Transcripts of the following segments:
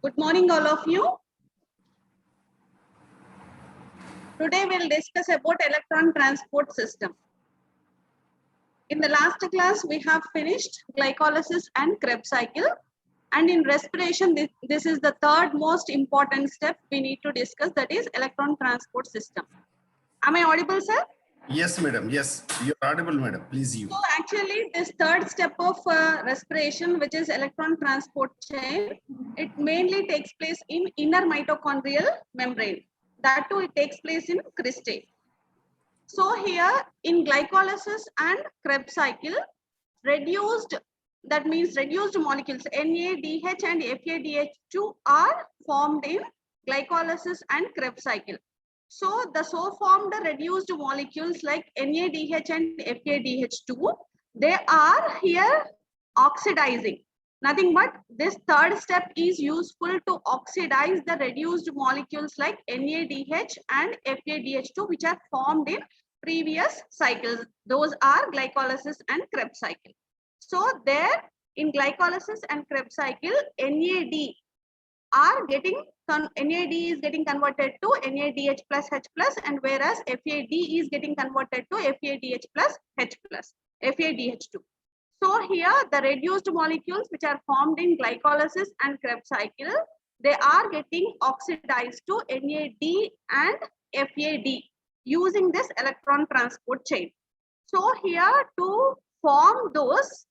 Good morning, all of you. Today we'll discuss about electron transport system. In the last class, we have finished glycolysis and Krebs cycle. And in respiration, this is the third most important step we need to discuss, that is electron transport system. Am I audible, sir? Yes, madam. Yes, you're audible, madam. Please you. So actually, this third step of respiration, which is electron transport chain, it mainly takes place in inner mitochondrial membrane. That too, it takes place in cristae. So here in glycolysis and Krebs cycle, that means reduced molecules NADH and FADH2 are formed in glycolysis and Krebs cycle. So the formed reduced molecules like NADH and FADH2, they are here oxidizing. Nothing but this third step is useful to oxidize the reduced molecules like NADH and FADH2, which are formed in previous cycles. Those are glycolysis and Krebs cycle. So there in glycolysis and Krebs cycle, NAD is getting converted to NADH plus H plus, and whereas FAD is getting converted to FADH plus H plus, FADH2. So here the reduced molecules which are formed in glycolysis and Krebs cycle, they are getting oxidized to NAD and FAD using this electron transport chain. So here to form those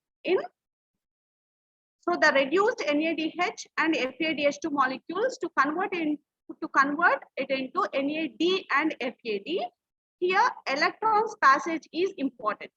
so the reduced NADH and FADH2 molecules to convert it into NAD and FAD, here electrons passage is important.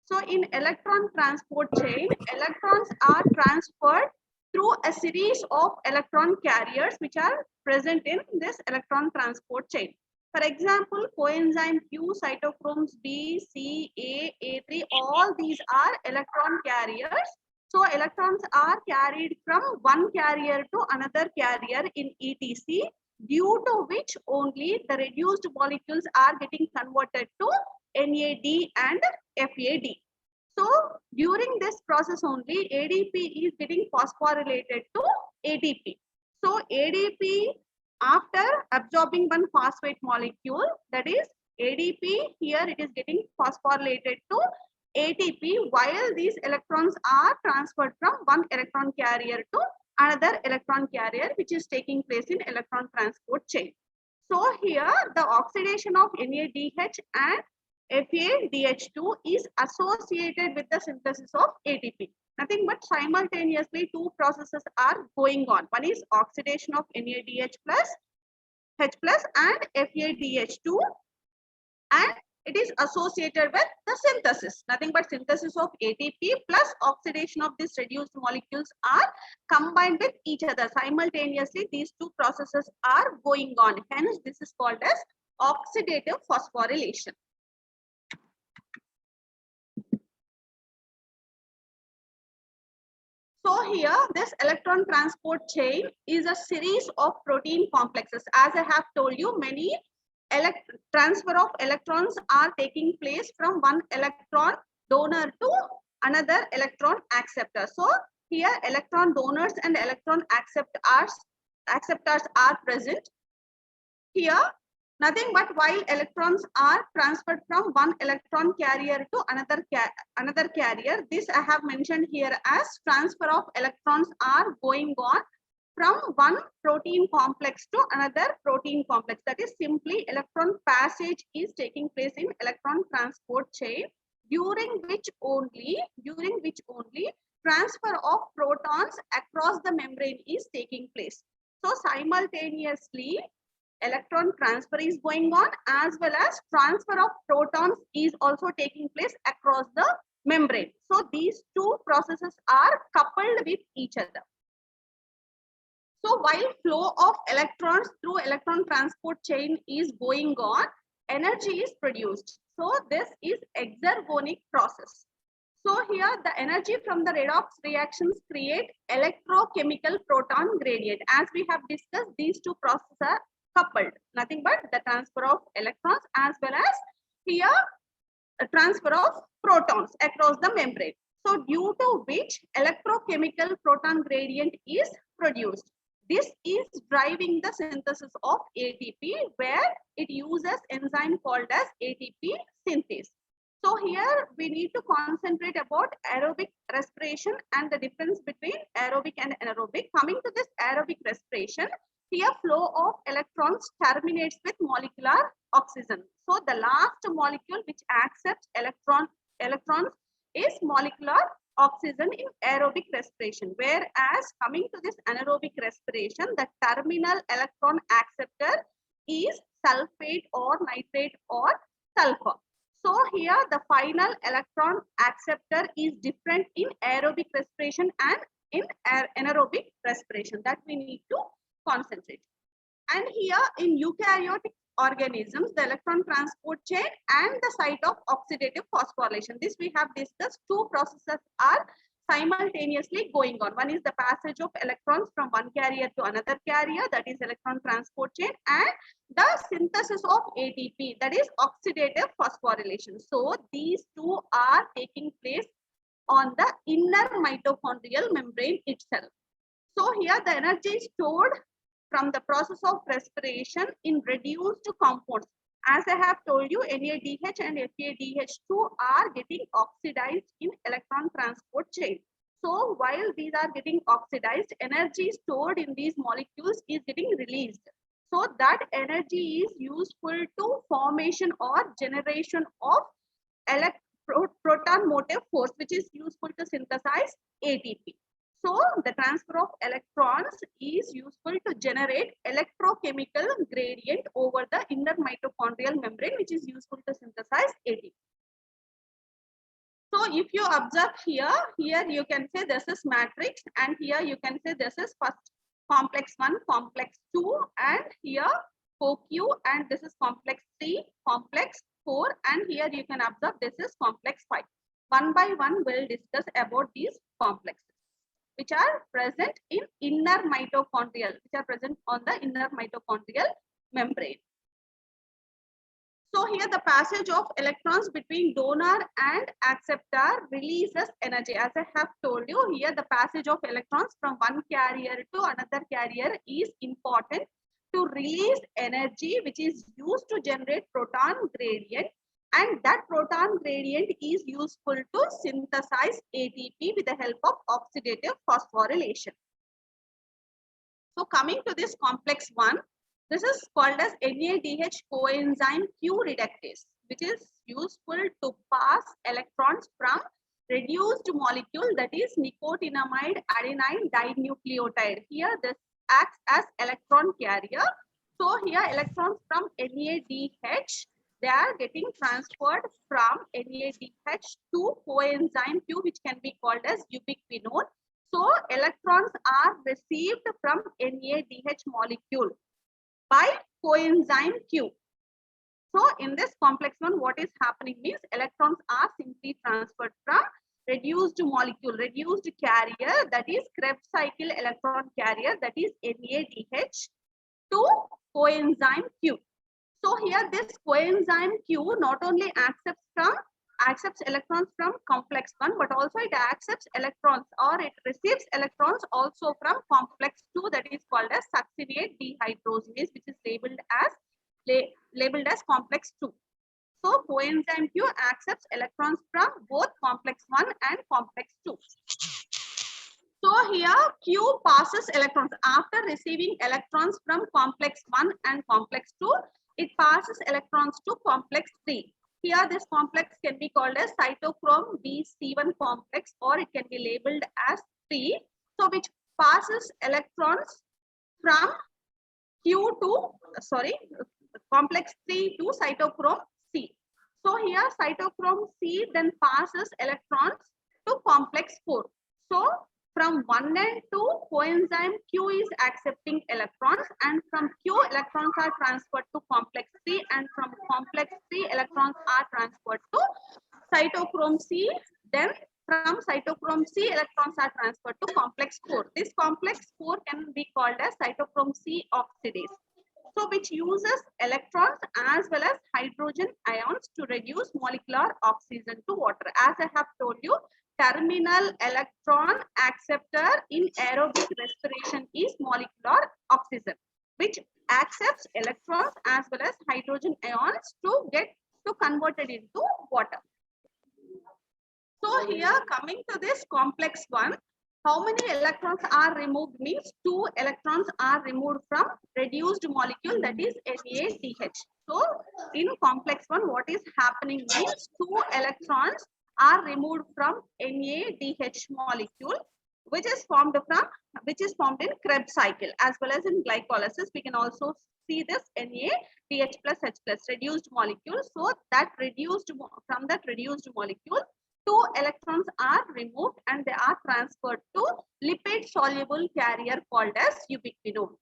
So in electron transport chain, electrons are transferred through a series of electron carriers which are present in this electron transport chain. For example, coenzyme Q, cytochromes B, C, A, A3, all these are electron carriers. So electrons are carried from one carrier to another carrier in ETC, due to which only the reduced molecules are getting converted to NAD and FAD. So during this process only, ADP is getting phosphorylated to ATP. So ADP, after absorbing one phosphate molecule, that is ADP, here it is getting phosphorylated to ATP, while these electrons are transferred from one electron carrier to another electron carrier, which is taking place in electron transport chain. So here the oxidation of NADH and FADH2 is associated with the synthesis of ATP. Nothing but simultaneously two processes are going on. One is oxidation of NADH plus H plus and FADH2, and it is associated with the synthesis. Nothing but synthesis of ATP plus oxidation of these reduced molecules are combined with each other. Simultaneously, these two processes are going on. Hence, this is called as oxidative phosphorylation. So here, this electron transport chain is a series of protein complexes. As I have told you, many transfer of electrons are taking place from one electron donor to another electron acceptor. So here electron donors and electron acceptors are present. Here nothing but while electrons are transferred from one electron carrier to another carrier, this I have mentioned here as transfer of electrons are going on from one protein complex to another protein complex. That is simply electron passage is taking place in electron transport chain, during which only transfer of protons across the membrane is taking place. So simultaneously electron transfer is going on, as well as transfer of protons is also taking place across the membrane. So these two processes are coupled with each other. So while flow of electrons through electron transport chain is going on, energy is produced. So this is exergonic process. So here the energy from the redox reactions create electrochemical proton gradient. As we have discussed, these two processes are coupled. Nothing but the transfer of electrons as well as here a transfer of protons across the membrane. So due to which electrochemical proton gradient is produced. This is driving the synthesis of ATP, where it uses enzyme called as ATP synthase. So here we need to concentrate about aerobic respiration and the difference between aerobic and anaerobic. Coming to this aerobic respiration, here flow of electrons terminates with molecular oxygen. So the last molecule which accepts electrons is molecular oxygen in aerobic respiration, whereas coming to this anaerobic respiration, the terminal electron acceptor is sulfate or nitrate or sulfur. So here the final electron acceptor is different in aerobic respiration and in anaerobic respiration, that we need to concentrate. And here in eukaryotic organisms, the electron transport chain and the site of oxidative phosphorylation. This we have discussed. Two processes are simultaneously going on. One is the passage of electrons from one carrier to another carrier, that is electron transport chain, and the synthesis of ATP, that is oxidative phosphorylation. So these two are taking place on the inner mitochondrial membrane itself. So here the energy is stored from the process of respiration in reduced compounds. As I have told you, NADH and FADH2 are getting oxidized in electron transport chain. So while these are getting oxidized, energy stored in these molecules is getting released. So that energy is useful to formation or generation of proton motive force, which is useful to synthesize ATP. So the transfer of electrons is useful to generate electrochemical gradient over the inner mitochondrial membrane, which is useful to synthesize ATP. So if you observe here you can say this is matrix, and here you can say this is first complex 1, complex 2, and here CoQ, and this is complex 3, complex 4, and here you can observe this is complex 5. One by one we'll discuss about these complexes which are present in inner mitochondrial, which are present on the inner mitochondrial membrane. So here the passage of electrons between donor and acceptor releases energy. As I have told you, here the passage of electrons from one carrier to another carrier is important to release energy, which is used to generate proton gradient, and that proton gradient is useful to synthesize ATP with the help of oxidative phosphorylation. So coming to this complex 1, this is called as NADH coenzyme Q reductase, which is useful to pass electrons from reduced molecule, that is nicotinamide adenine dinucleotide. Here this acts as electron carrier. So here electrons from NADH, they are getting transferred from NADH to coenzyme Q, which can be called as ubiquinone. So electrons are received from NADH molecule by coenzyme Q. So in this complex 1, what is happening means electrons are simply transferred from reduced molecule, reduced carrier, that is Krebs cycle electron carrier, that is NADH, to coenzyme Q. So here this coenzyme Q not only accepts electrons from complex 1, but also it accepts electrons, or it receives electrons also from complex 2, that is called as succinate dehydrogenase, which is labeled as complex 2. So coenzyme Q accepts electrons from both complex 1 and complex 2. So here Q passes electrons after receiving electrons from complex 1 and complex 2. It passes electrons to complex 3. Here this complex can be called as cytochrome B7 complex, or it can be labeled as 3. So which passes electrons from complex 3 to cytochrome C. So here cytochrome C then passes electrons to complex 4. So from 1 and 2, coenzyme Q is accepting electrons, and from Q electrons are transferred to complex 3, and from complex 3 electrons are transferred to cytochrome C. Then from cytochrome C electrons are transferred to complex 4. This complex 4 can be called as cytochrome C oxidase. So which uses electrons as well as hydrogen ions to reduce molecular oxygen to water. As I have told you, terminal electron acceptor in aerobic respiration is molecular oxygen, which accepts electrons as well as hydrogen ions to convert it into water. So here coming to this complex one, how many electrons are removed means 2 electrons are removed from reduced molecule, that is NADH. So in complex one, what is happening means 2 electrons are removed from NADH molecule, which is formed in Krebs cycle as well as in glycolysis. We can also see this NADH plus H plus reduced molecule. So that from that reduced molecule, 2 electrons are removed and they are transferred to lipid soluble carrier called as ubiquinone.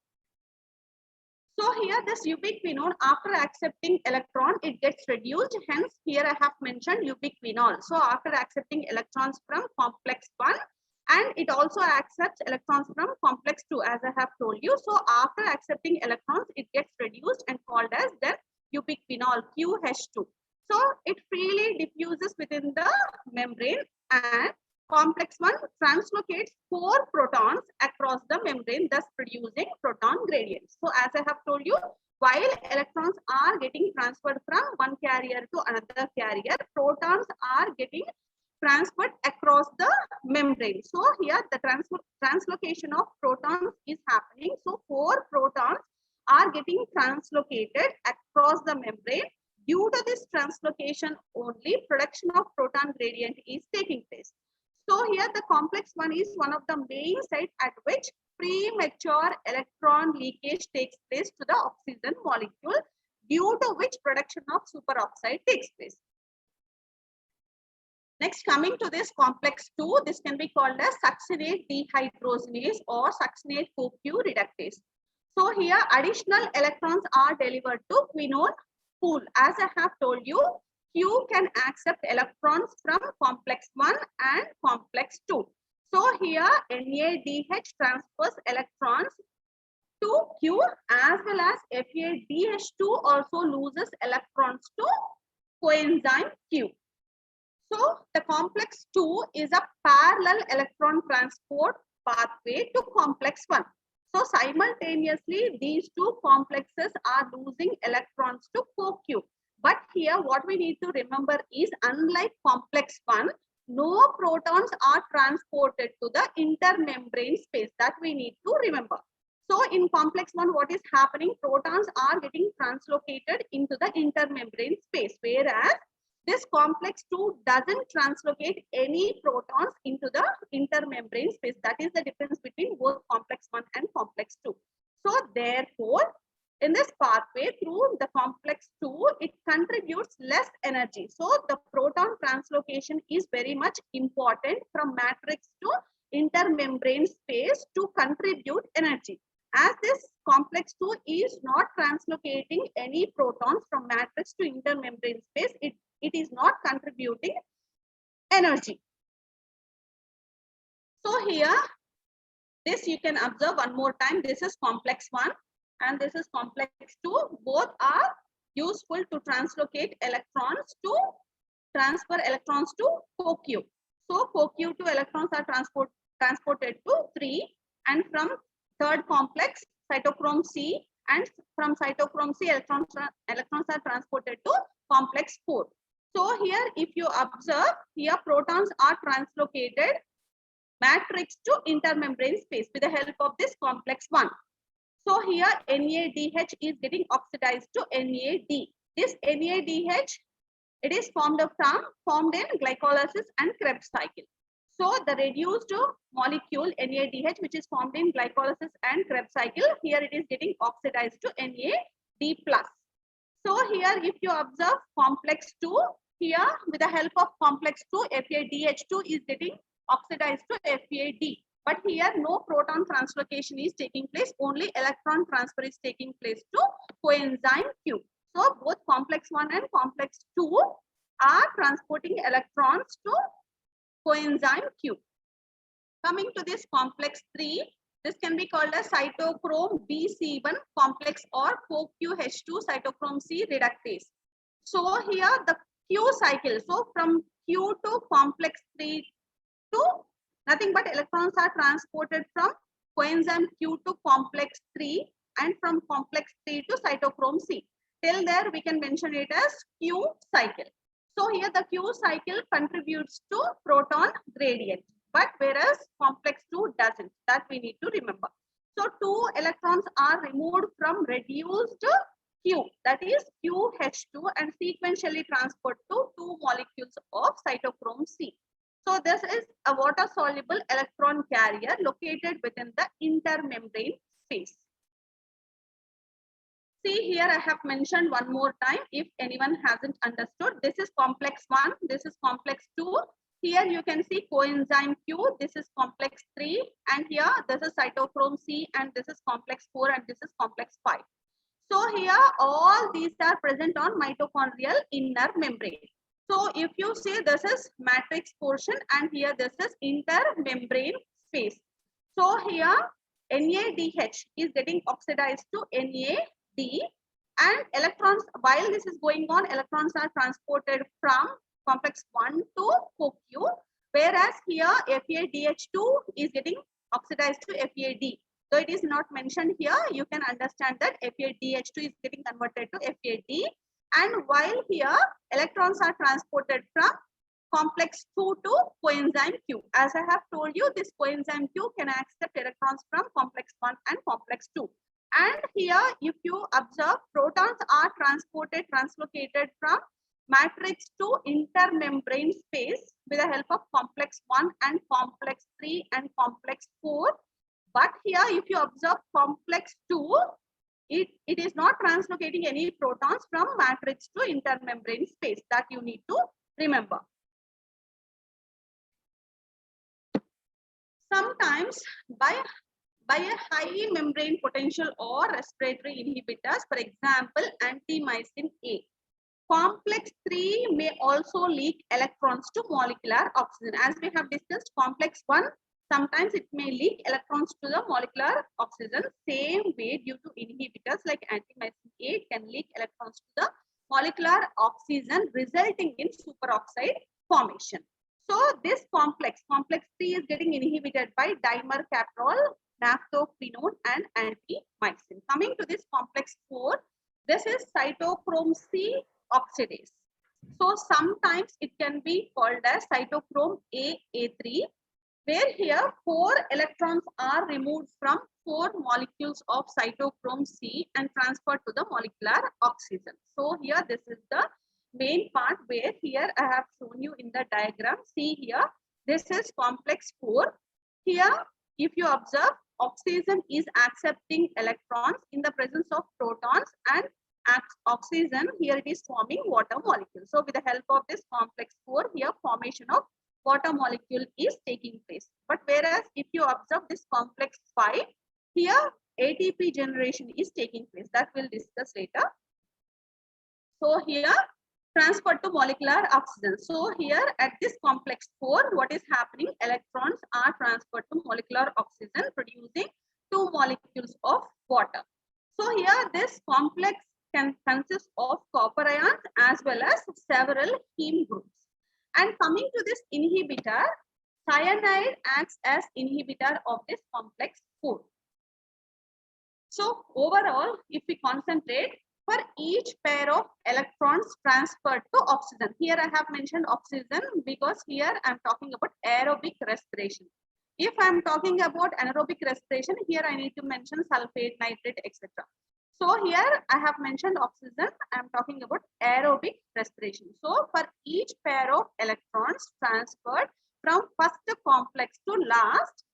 So here this ubiquinone, after accepting electron, it gets reduced. Hence here I have mentioned ubiquinol. So after accepting electrons from complex 1, and it also accepts electrons from complex 2 as I have told you. So after accepting electrons, it gets reduced and called as then ubiquinol, QH2. So it freely diffuses within the membrane, and complex 1 translocates 4 protons across the membrane, thus producing proton gradients. So as I have told you, while electrons are getting transferred from one carrier to another carrier, protons are getting transferred across the membrane. So here the translocation of protons is happening. So 4 protons are getting translocated across the membrane. Due to this translocation only, production of proton gradient is taking place. So here the complex 1 is one of the main sites at which premature electron leakage takes place to the oxygen molecule, due to which production of superoxide takes place. Next, coming to this complex 2, this can be called as succinate dehydrogenase or succinate CoQ reductase. So here additional electrons are delivered to quinone pool. As I have told you, Q can accept electrons from complex 1 and complex 2. So here NADH transfers electrons to Q, as well as FADH2 also loses electrons to coenzyme Q. So the complex 2 is a parallel electron transport pathway to complex 1. So simultaneously, these 2 complexes are losing electrons to CoQ. But here what we need to remember is, unlike complex 1, no protons are transported to the intermembrane space. That we need to remember. So in complex 1, what is happening? Protons are getting translocated into the intermembrane space, whereas this complex 2 doesn't translocate any protons into the intermembrane space. That is the difference between both complex 1 and complex 2. So therefore, in this pathway through the complex 2, it contributes less energy. So the proton translocation is very much important from matrix to intermembrane space to contribute energy. As this complex 2 is not translocating any protons from matrix to intermembrane space, it is not contributing energy. So here, this you can observe one more time. This is complex 1 and this is complex 2. Both are useful to translocate electrons to transfer electrons to CoQ. So CoQ2 electrons are transported to 3, and from third complex cytochrome C, and from cytochrome C electrons are transported to complex 4. So here if you observe, here protons are translocated matrix to intermembrane space with the help of this complex 1. So here NADH is getting oxidized to NAD. This NADH, it is formed in glycolysis and Krebs cycle. So the reduced molecule NADH, which is formed in glycolysis and Krebs cycle, here it is getting oxidized to NAD+. So here if you observe complex 2, here with the help of complex 2, FADH2 is getting oxidized to FAD. But here no proton translocation is taking place, only electron transfer is taking place to coenzyme Q. So both complex 1 and complex 2 are transporting electrons to coenzyme Q. Coming to this complex 3, this can be called as cytochrome BC1 complex or CoQH2 cytochrome C reductase. So here the Q cycle, so from Q to complex 3 to nothing but electrons are transported from coenzyme Q to complex 3 and from complex 3 to cytochrome C. Till there we can mention it as Q cycle. So here the Q cycle contributes to proton gradient, but whereas complex 2 doesn't. That we need to remember. So 2 electrons are removed from reduced Q, that is QH2, and sequentially transferred to 2 molecules of cytochrome C. So this is a water-soluble electron carrier located within the intermembrane space. See here I have mentioned one more time if anyone hasn't understood. This is complex 1, this is complex 2. Here you can see coenzyme Q, this is complex 3, and here this is cytochrome C, and this is complex 4, and this is complex 5. So here all these are present on mitochondrial inner membrane. So if you see this is matrix portion and here this is intermembrane space. So here NADH is getting oxidized to NAD, and electrons, while this is going on, electrons are transported from complex 1 to CoQ, whereas here FADH2 is getting oxidized to FAD. So it is not mentioned here, you can understand that FADH2 is getting converted to FAD, and while here electrons are transported from complex 2 to coenzyme Q. As I have told you, this coenzyme Q can accept electrons from complex 1 and complex 2. And here if you observe, protons are translocated from matrix to intermembrane space with the help of complex 1 and complex 3 and complex 4. But here if you observe complex 2, it is not translocating any protons from matrix to intermembrane space. That you need to remember. Sometimes by a high membrane potential or respiratory inhibitors, for example antimycin A, complex 3 may also leak electrons to molecular oxygen. As we have discussed, complex 1, sometimes it may leak electrons to the molecular oxygen. Same way, due to inhibitors like antimycin A can leak electrons to the molecular oxygen, resulting in superoxide formation. So this complex 3 is getting inhibited by dimercaprol, naphthophenone and antimycin. Coming to this complex 4, this is cytochrome C oxidase. So sometimes it can be called as cytochrome A3, where here 4 electrons are removed from 4 molecules of cytochrome C and transferred to the molecular oxygen. So here this is the main part where here I have shown you in the diagram. See here, this is complex 4. Here if you observe, oxygen is accepting electrons in the presence of protons, and oxygen here it is forming water molecule. So with the help of this complex 4, here formation of water molecule is taking place. But whereas if you observe this complex 5, here ATP generation is taking place. That we'll discuss later. So here transferred to molecular oxygen. So here at this complex 4, what is happening? Electrons are transferred to molecular oxygen, producing 2 molecules of water. So here this complex can consist of copper ions as well as several heme groups. And coming to this inhibitor, cyanide acts as inhibitor of this complex 4. So overall, if we concentrate, for each pair of electrons transferred to oxygen, here I have mentioned oxygen because here I am talking about aerobic respiration. If I am talking about anaerobic respiration, here I need to mention sulfate, nitrate, etc. So here I have mentioned oxygen, I am talking about aerobic respiration. So for each pair of electrons transferred from first complex to last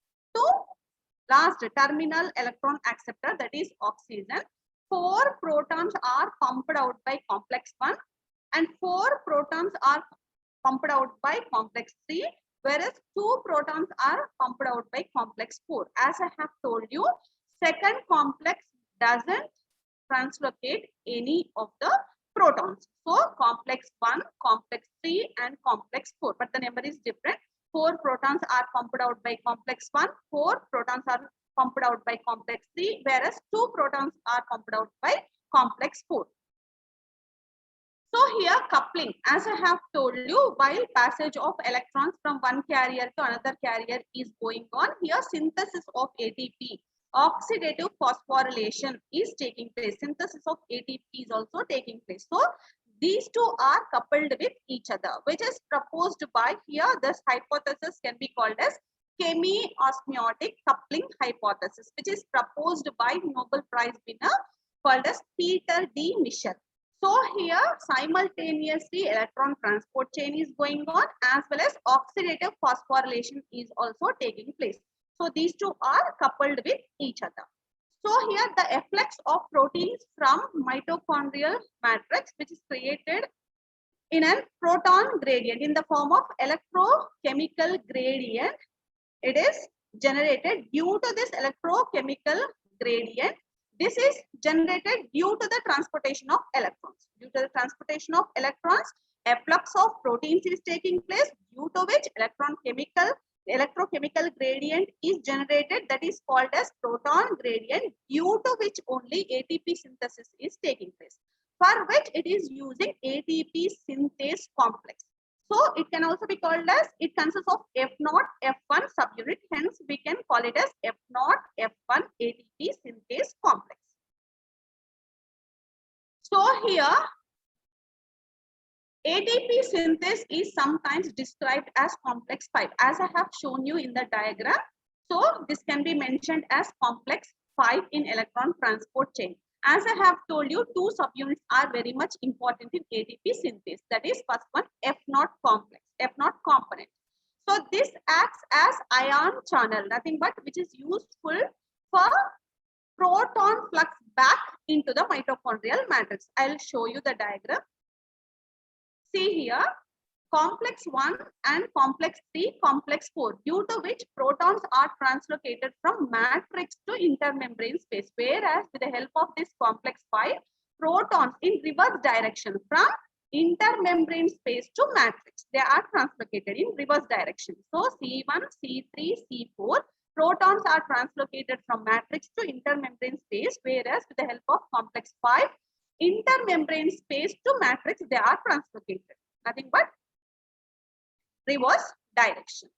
terminal electron acceptor, that is oxygen, 4 protons are pumped out by complex 1 and 4 protons are pumped out by complex 3, whereas 2 protons are pumped out by complex 4. As I have told you, second complex doesn't translocate any of the protons. So complex 1, complex 3 and complex 4, but the number is different. 4 protons are pumped out by complex 1, 4 protons are pumped out by complex 3, whereas 2 protons are pumped out by complex 4. So here coupling, as I have told you, while passage of electrons from one carrier to another carrier is going on, here synthesis of ATP, oxidative phosphorylation is taking place. Synthesis of ATP is also taking place. So these two are coupled with each other, which is proposed by here. This hypothesis can be called as chemi-osmotic coupling hypothesis, which is proposed by Nobel Prize winner called as Peter D. Michel. So here simultaneously electron transport chain is going on as well as oxidative phosphorylation is also taking place. So these two are coupled with each other. So here the efflux of proteins from mitochondrial matrix, which is created in a proton gradient in the form of electrochemical gradient. It is generated due to this electrochemical gradient. This is generated due to the transportation of electrons. Due to the transportation of electrons, efflux of proteins is taking place, due to which electrochemical gradient is generated, that is called as proton gradient, due to which only ATP synthesis is taking place, for which it is using ATP synthase complex. So it can also be called as, it consists of F0, F1 subunit, hence we can call it as F0, F1 ATP synthase complex. So here ATP synthase is sometimes described as complex 5, as I have shown you in the diagram. So this can be mentioned as complex 5 in electron transport chain. As I have told you, two subunits are very much important in ATP synthase. That is first one, F0 complex, F0 component. So this acts as ion channel, nothing but which is useful for proton flux back into the mitochondrial matrix. I'll show you the diagram. See here, complex 1 and complex 3, complex 4, due to which protons are translocated from matrix to intermembrane space, whereas with the help of this complex 5, protons in reverse direction from intermembrane space to matrix, they are translocated in reverse direction. So C1, C3, C4, protons are translocated from matrix to intermembrane space, whereas with the help of complex 5, intermembrane space to matrix, they are translocated, nothing but reverse direction.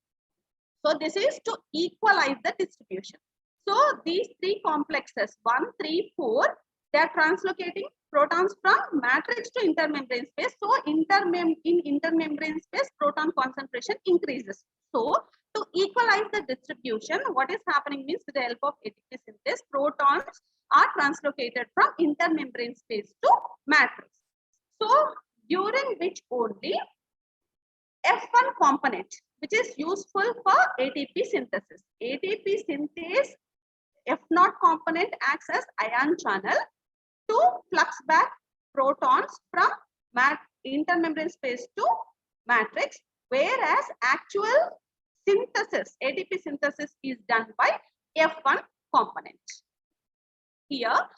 So this is to equalize the distribution. So these three complexes, 1, 3, 4, they are translocating protons from matrix to intermembrane space. So in intermembrane space, proton concentration increases. So to equalize the distribution, what is happening means with the help of ATP synthase, protons are translocated from intermembrane space to matrix. So during which only F1 component, which is useful for ATP synthesis. ATP synthase F0 component acts as ion channel to flux back protons from intermembrane space to matrix, whereas actual synthesis, ATP synthesis is done by F1 component. Here,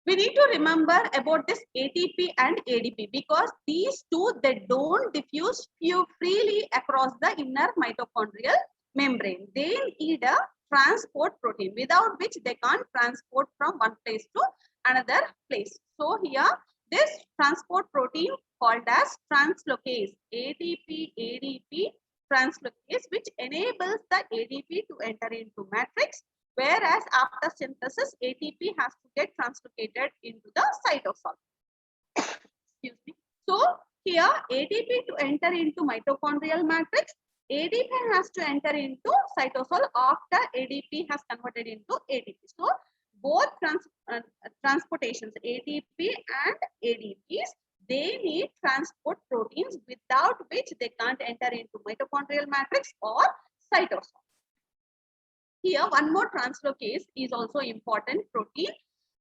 we need to remember about this ATP and ADP because these two, they don't diffuse freely across the inner mitochondrial membrane. They need a transport protein, without which they can't transport from one place to another place. So here, this transport protein called as translocase, ATP, ADP translocase, which enables the ADP to enter into matrix, whereas after synthesis, ATP has to get translocated into the cytosol. Excuse me. So here, ATP to enter into mitochondrial matrix, ADP has to enter into cytosol after ADP has converted into ATP. So both transportations, ATP and ADPs, they need transport proteins, without which they can't enter into mitochondrial matrix or cytosol. Here, one more translocase is also important protein,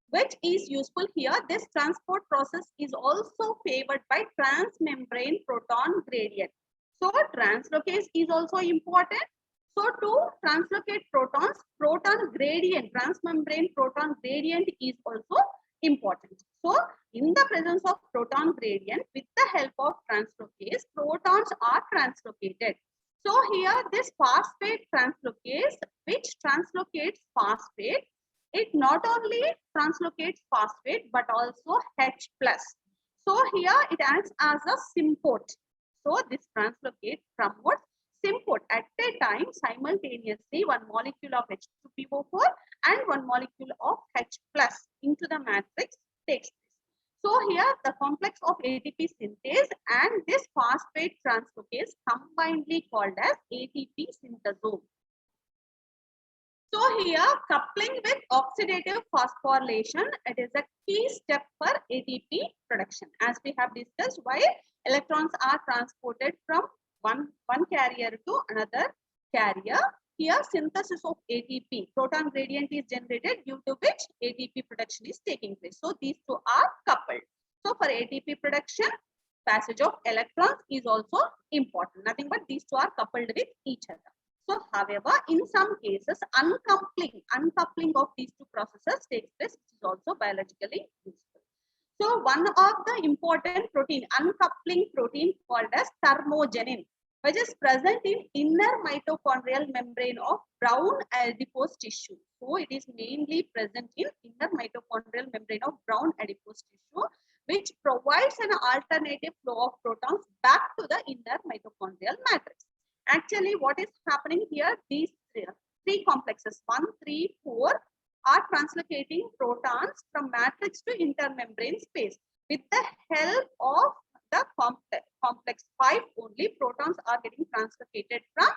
which is useful here. This transport process is also favored by transmembrane proton gradient. So translocase is also important. So to translocate protons, proton gradient, transmembrane proton gradient is also important. So in the presence of proton gradient, with the help of translocase, protons are translocated. So here this phosphate translocase, which translocates phosphate, it not only translocates phosphate but also H+. So here it acts as a symport. So this translocate promotes symport at a time simultaneously one molecule of H2PO4 and one molecule of H plus into the matrix takes place. So here the complex of ATP synthase and this phosphate translocase combinedly called as ATP synthasome. So here coupling with oxidative phosphorylation, it is a key step for ATP production. As we have discussed, while electrons are transported from one carrier to another carrier, here synthesis of ATP, proton gradient is generated due to which ATP production is taking place. So these two are coupled. So for ATP production, passage of electrons is also important. Nothing but these two are coupled with each other. So, however, in some cases, uncoupling of these two processes takes place, which is also biologically useful. So, one of the important protein, uncoupling protein called as thermogenin, which is present in inner mitochondrial membrane of brown adipose tissue. So, it is mainly present in inner mitochondrial membrane of brown adipose tissue, which provides an alternative flow of protons back to the inner mitochondrial matrix. Actually, what is happening here, these three complexes, 1, 3, 4, are translocating protons from matrix to intermembrane space. With the help of the complex 5 only, protons are getting translocated from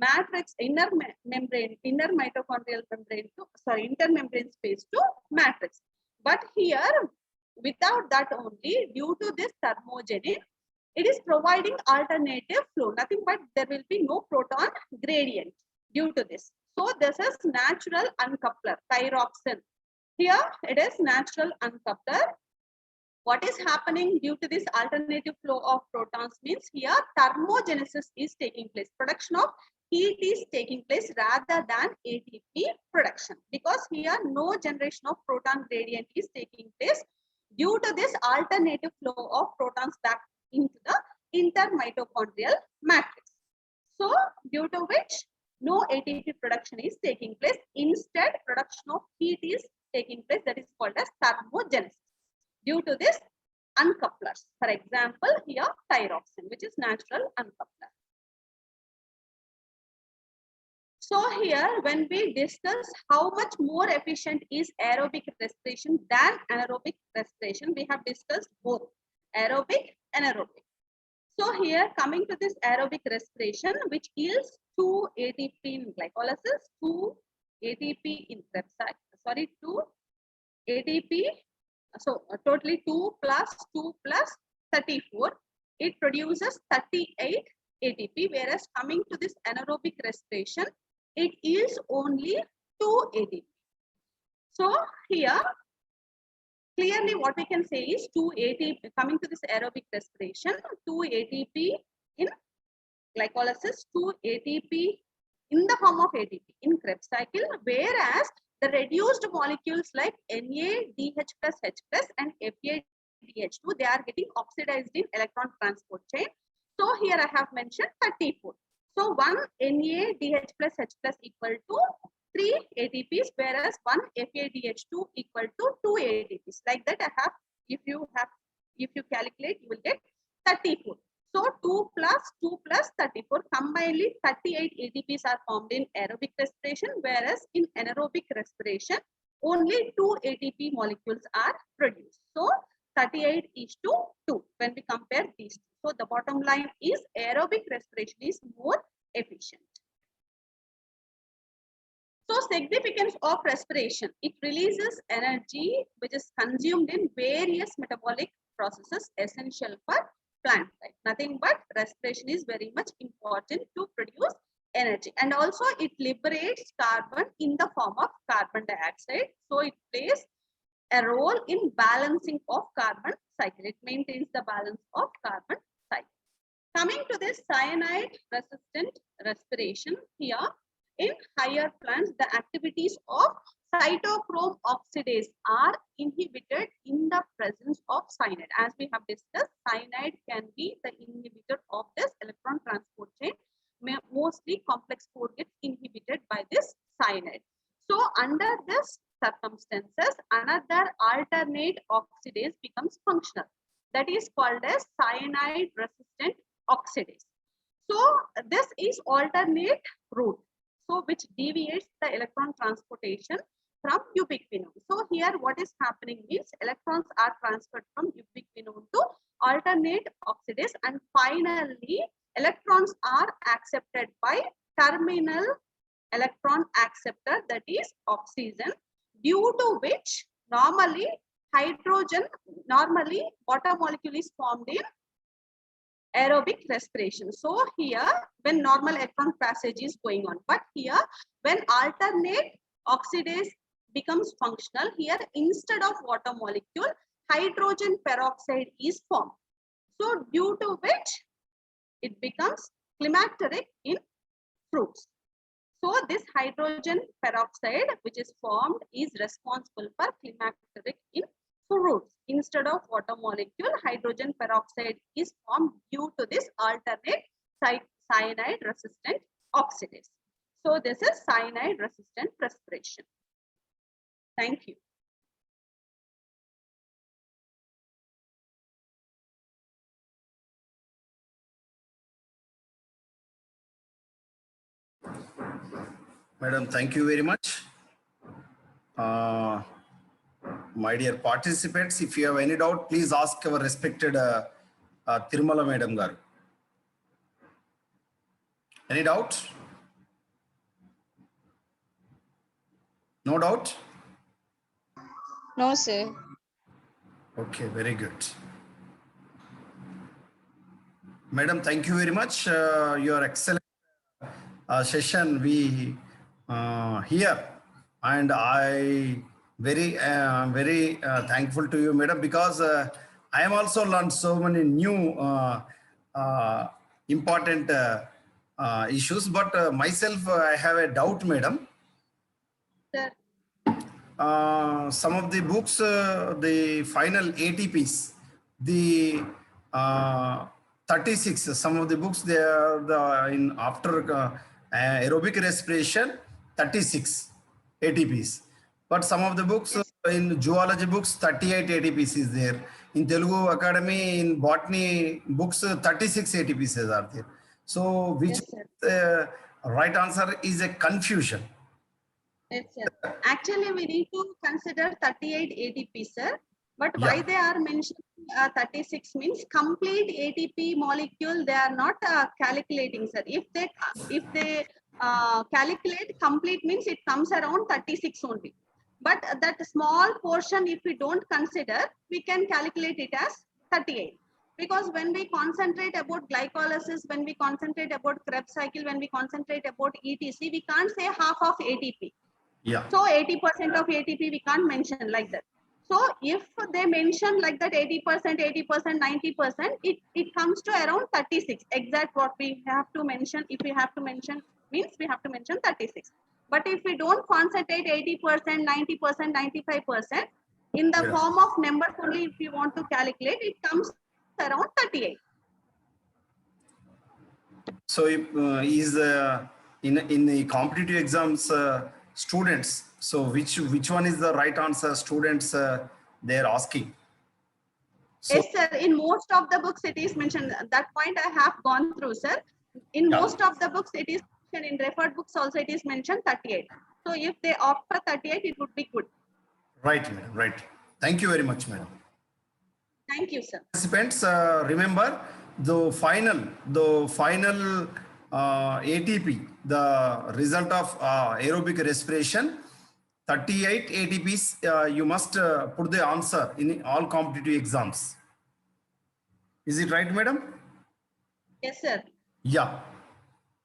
matrix inner mitochondrial membrane to, intermembrane space to matrix. But here, without that only, due to this thermogenin, it is providing alternative flow, nothing but there will be no proton gradient due to this. So this is natural uncoupler, thyroxine. Here it is natural uncoupler. What is happening due to this alternative flow of protons means here thermogenesis is taking place. Production of heat is taking place rather than ATP production, because here no generation of proton gradient is taking place due to this alternative flow of protons back into the intermitochondrial matrix. So, due to which no ATP production is taking place. Instead, production of heat is taking place, that is called as thermogenesis. Due to this uncouplers, for example, here thyroxine, which is natural uncoupler. So here, when we discuss how much more efficient is aerobic respiration than anaerobic respiration, we have discussed both aerobic and anaerobic. So here, coming to this aerobic respiration, which yields 2 ATP in glycolysis, 2 ATP in Krebs, 2 ATP. So totally 2 plus 2 plus 34. It produces 38 ATP, whereas coming to this anaerobic respiration, it is only 2 ATP. So here, clearly what we can say is 2 ATP, coming to this aerobic respiration, 2 ATP in glycolysis, 2 ATP in the form of ATP in Krebs cycle, whereas the reduced molecules like NADH plus H plus and FADH2, they are getting oxidized in electron transport chain. So here I have mentioned 34. So 1 NADH plus H plus equal to 3 ATPs, whereas 1 FADH2 equal to 2 ATPs. Like that I have, if you calculate, you will get 34. So 2 plus 34, combinedly 38 ATPs are formed in aerobic respiration, whereas in anaerobic respiration, only 2 ATP molecules are produced. So 38 is to 2 when we compare these two. So the bottom line is aerobic respiration is more efficient. So significance of respiration, it releases energy which is consumed in various metabolic processes essential for plant life. Nothing but respiration is very much important to produce energy, and also it liberates carbon in the form of carbon dioxide. So it plays a role in balancing of carbon cycle. It maintains the balance of carbon cycle. Coming to this cyanide resistant respiration, here in higher plants, the activities of cytochrome oxidase are inhibited in the presence of cyanide. As we have discussed, cyanide can be the inhibitor of this electron transport chain. Mostly complex 4 gets inhibited by this cyanide. So under this circumstances, another alternate oxidase becomes functional. that is called as cyanide resistant oxidase. So this is alternate route, so which deviates the electron transportation from ubiquinone. So here what is happening is electrons are transferred from ubiquinone to alternate oxidase, and finally electrons are accepted by terminal electron acceptor, that is oxygen, due to which normally water molecule is formed in aerobic respiration. So here when normal electron passage is going on, but here when alternate oxidase becomes functional, here instead of water molecule, hydrogen peroxide is formed. So due to which it becomes climacteric in fruits. So this hydrogen peroxide which is formed is responsible for climacteric in fruits. Instead of water molecule, hydrogen peroxide is formed due to this alternate cyanide resistant oxidase. So this is cyanide resistant respiration. Thank you. Madam, thank you very much. My dear participants, if you have any doubt, please ask our respected Tirumala Madam Garu. Any doubt? No doubt? No, sir. Okay, very good. Madam, thank you very much. Your excellent session we hear, and I very thankful to you, madam, because I am also learned so many new important issues, but myself I have a doubt, madam. Sir. Some of the books, the final ATPs, the 36, some of the books, they are in after aerobic respiration, 36 ATPs. But some of the books in zoology books, 38 ATPs is there. In Telugu Academy, in botany books, 36 ATPs are there. So which right answer is a confusion. Yes, sir. Actually, we need to consider 38 ATP, sir. But why they are mentioning 36 means complete ATP molecule, they are not calculating, sir. If they calculate complete means it comes around 36 only. But that small portion, if we don't consider, we can calculate it as 38. Because when we concentrate about glycolysis, when we concentrate about Krebs cycle, when we concentrate about ETC, we can't say half of ATP. Yeah. So 80% of ATP we can't mention like that. So if they mention like that 80%, 90%, it comes to around 36. Exact what we have to mention. If we have to mention means we have to mention 36. But if we don't concentrate 80%, 90%, 95% in the form of numbers only, if you want to calculate, it comes around 38. So is in the competitive exams students, so which one is the right answer students they are asking? So, yes, sir. In most of the books, it is mentioned. That point I have gone through, sir. In most of the books, it is mentioned. In referred books also, it is mentioned 38. So if they opt for 38, it would be good. Right, madam. Right. Thank you very much, madam. Thank you, sir. Participants, remember the final ATP, the result of aerobic respiration, 38 ATPs, you must put the answer in all competitive exams. Is it right, madam? Yes, sir. Yeah.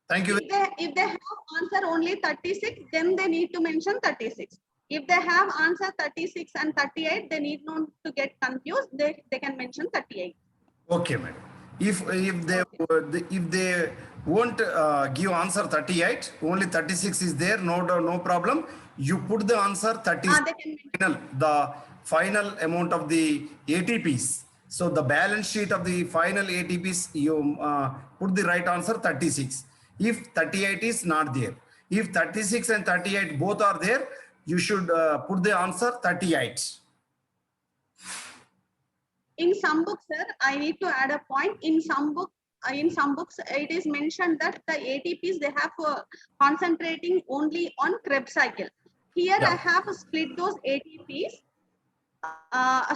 Thank you. If they have answer only 36, then they need to mention 36. If they have answer 36 and 38, they need not to get confused. They can mention 38. Okay, madam. If they won't give answer 38, only 36 is there, no problem. You put the answer 36, the final amount of the ATPs. So the balance sheet of the final ATPs, you put the right answer 36. If 38 is not there, if 36 and 38 both are there, you should put the answer 38. In some books, sir, I need to add a point. In some books, it is mentioned that the ATPs they have concentrating only on Krebs cycle. Here, Yeah. I have split those ATPs.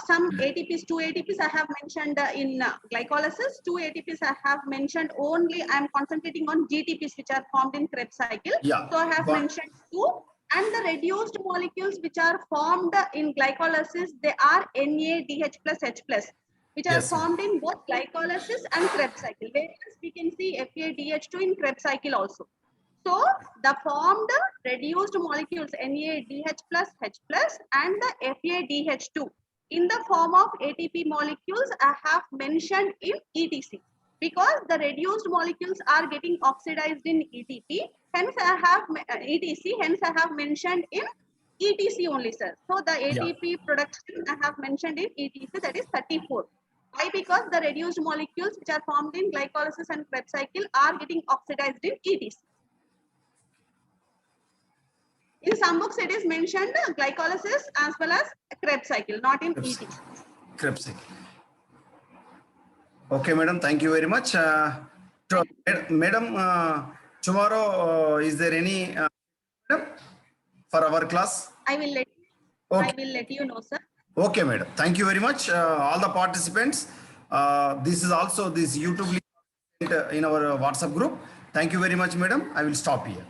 Some ATPs, 2 ATPs I have mentioned in glycolysis. 2 ATPs I have mentioned only. I am concentrating on GTPs which are formed in Krebs cycle. Yeah. So I have But- mentioned 2. And the reduced molecules which are formed in glycolysis, they are NADH plus H plus, which are Yes, sir. formed in both glycolysis and Krebs cycle. Whereas we can see FADH2 in Krebs cycle also. So the formed reduced molecules NADH plus H plus and the FADH2 in the form of ATP molecules I have mentioned in ETC. Because the reduced molecules are getting oxidized in ETP, hence I have ETC, hence I have mentioned in ETC only, sir. So the ATP production I have mentioned in ETC, that is 34. Why? Because the reduced molecules which are formed in glycolysis and Krebs cycle are getting oxidized in ETC. In some books, it is mentioned glycolysis as well as Krebs cycle, not in Krebs ETC. Krebs cycle. Okay, madam. Thank you very much. Madam, tomorrow is there any madam, for our class? I will let you know, sir. Okay, madam. Thank you very much. All the participants. This is also this YouTube link in our WhatsApp group. Thank you very much, madam. I will stop here.